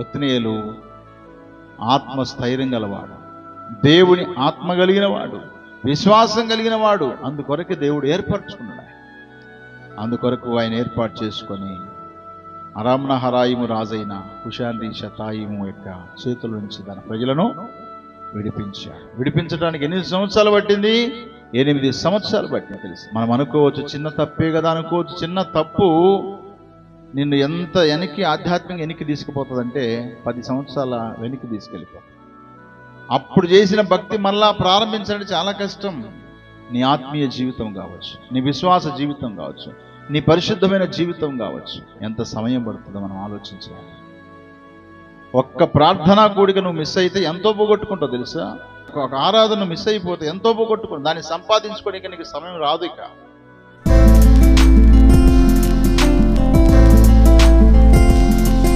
ఒత్నియేలు ఆత్మస్థైర్యం గలవాడు, దేవుని ఆత్మ కలిగిన వాడు, విశ్వాసం కలిగిన వాడు. అందుకొరకు దేవుడు ఏర్పరచుకున్నాడు. అందుకొరకు ఆయన ఏర్పాటు చేసుకొని అరామ్నహరాయిము రాజైన కుషాన్రి షతాయిము యొక్క చేతుల నుంచి తన ప్రజలను విడిపించాడు. విడిపించడానికి ఎన్ని సంవత్సరాలు పట్టింది? 8 సంవత్సరాలు పట్టింది. తెలుసు, మనం అనుకోవచ్చు చిన్న తప్పే కదా అనుకోవచ్చు. చిన్న తప్పు నిన్ను ఎంత ఆధ్యాత్మికంగా వెనక్కి తీసుకుపోతుందంటే 10 సంవత్సరాల వెనక్కి తీసుకెళ్ళిపోతుంది. అప్పుడు చేసిన భక్తి మళ్ళా ప్రారంభించడం చాలా కష్టం. నీ ఆత్మీయ జీవితం కావచ్చు, నీ విశ్వాస జీవితం కావచ్చు, నీ పరిశుద్ధమైన జీవితం కావచ్చు, ఎంత సమయం పడుతుందో మనం ఆలోచించాలి. ఒక్క ప్రార్థనా కూడిక నువ్వు మిస్ అయితే ఎంతో పోగొట్టుకుంటావు తెలుసా? ఒక ఆరాధన మిస్ అయిపోతే ఎంతో పోగొట్టుకుంటావు. దాన్ని సంపాదించుకోవడానికి నీకు సమయం రాదు. ఇక